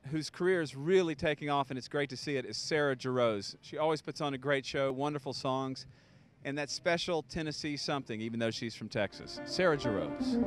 whose career is really taking off, and it's great to see it, is Sarah Jarosz. She always puts on a great show, wonderful songs, and that special Tennessee something, even though she's from Texas. Sarah Jarosz.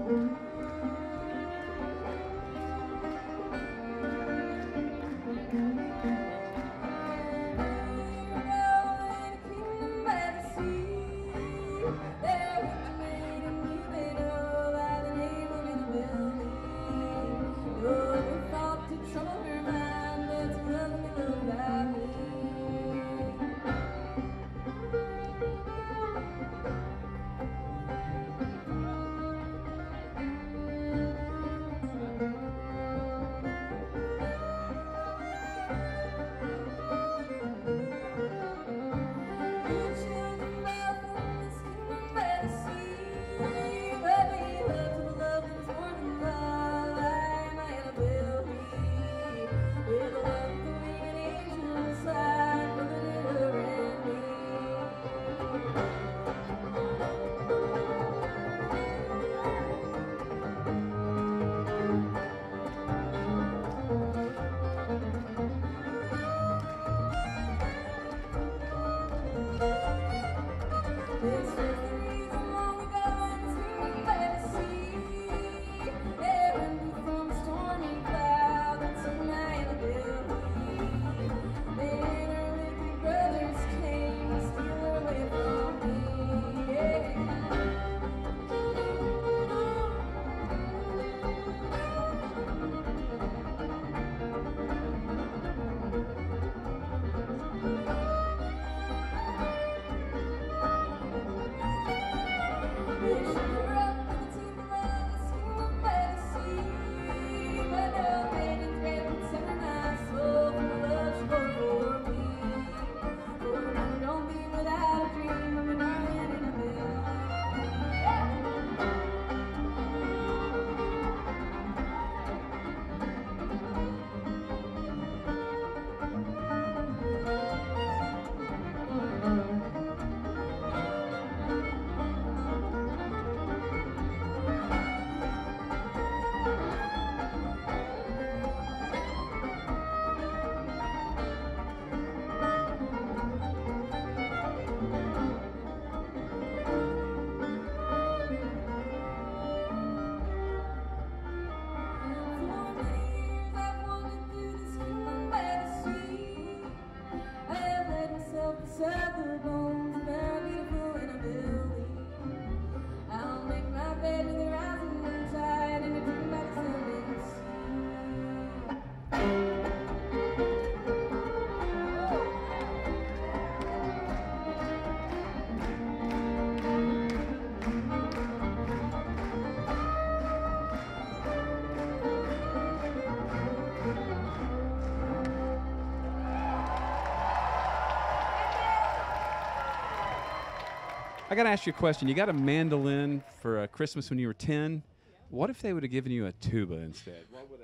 I got to ask you a question. You got a mandolin for Christmas when you were 10. What if they would have given you a tuba instead? What would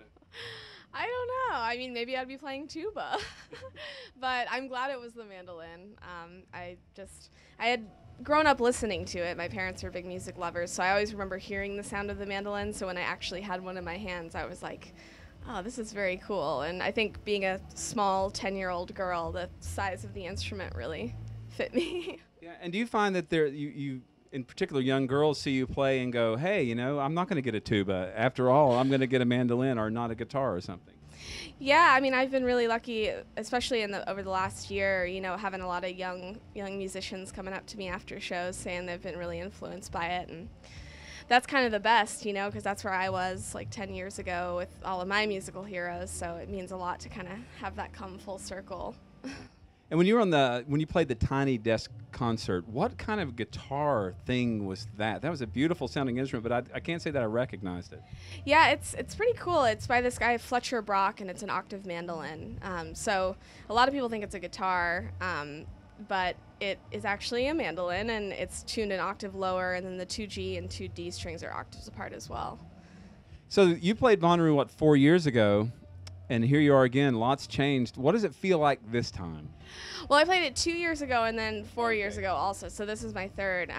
I don't know. I mean, maybe I'd be playing tuba. But I'm glad it was the mandolin. I had grown up listening to it. My parents are big music lovers, so I always remember hearing the sound of the mandolin. So when I actually had one in my hands, I was like, oh, this is very cool. And I think being a small 10-year-old girl, the size of the instrument really fit me. Yeah, and do you find that you in particular young girls see you play and go, hey, you know, I'm not going to get a tuba. After all, I'm going to get a mandolin or not a guitar or something. Yeah, I mean, I've been really lucky, especially over the last year, you know, having a lot of young musicians coming up to me after shows saying they've been really influenced by it. And that's kind of the best, you know, because that's where I was like 10 years ago with all of my musical heroes. So it means a lot to kind of have that come full circle. And when you played the Tiny Desk concert, what kind of guitar thing was that? That was a beautiful sounding instrument, but I can't say that I recognized it. Yeah, it's pretty cool. It's by this guy Fletcher Brock, and it's an octave mandolin. So a lot of people think it's a guitar, but it is actually a mandolin, and it's tuned an octave lower, and then the 2G and 2D strings are octaves apart as well. So you played Bonnaroo, what, 4 years ago? And here you are again. Lots changed. What does it feel like this time? Well, I played it 2 years ago and then 4 years ago also, so this is my third.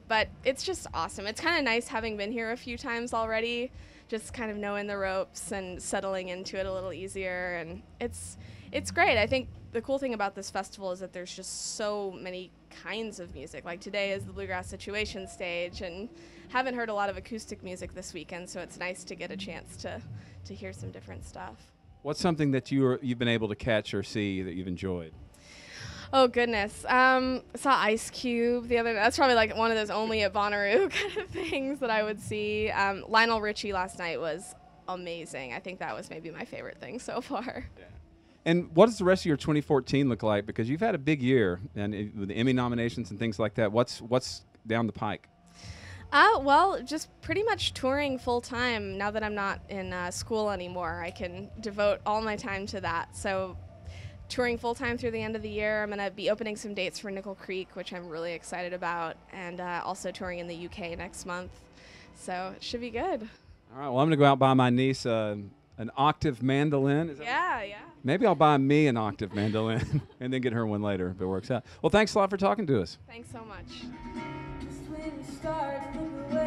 But it's just awesome. It's kind of nice having been here a few times already, just kind of knowing the ropes and settling into it a little easier. And it's great. I think the cool thing about this festival is that there's just so many kinds of music. Like today is the Bluegrass Situation stage, and haven't heard a lot of acoustic music this weekend, so it's nice to get a chance to hear some different stuff. What's something that you've been able to catch or see that you've enjoyed? Oh goodness, I saw Ice Cube the other day. That's probably like one of those only at Bonnaroo kind of things that I would see. Lionel Richie last night was amazing. I think that was maybe my favorite thing so far. Yeah. And what does the rest of your 2014 look like? Because you've had a big year, and with the Emmy nominations and things like that. What's down the pike? Well, just pretty much touring full time. Now that I'm not in school anymore, I can devote all my time to that. So touring full time through the end of the year. I'm going to be opening some dates for Nickel Creek, which I'm really excited about, and also touring in the UK next month. So it should be good. All right, well, I'm going to go out and buy my niece an octave mandolin. Is that Yeah. Maybe I'll buy me an octave mandolin and then get her one later if it works out. Well, thanks a lot for talking to us. Thanks so much. Just when you start to look away.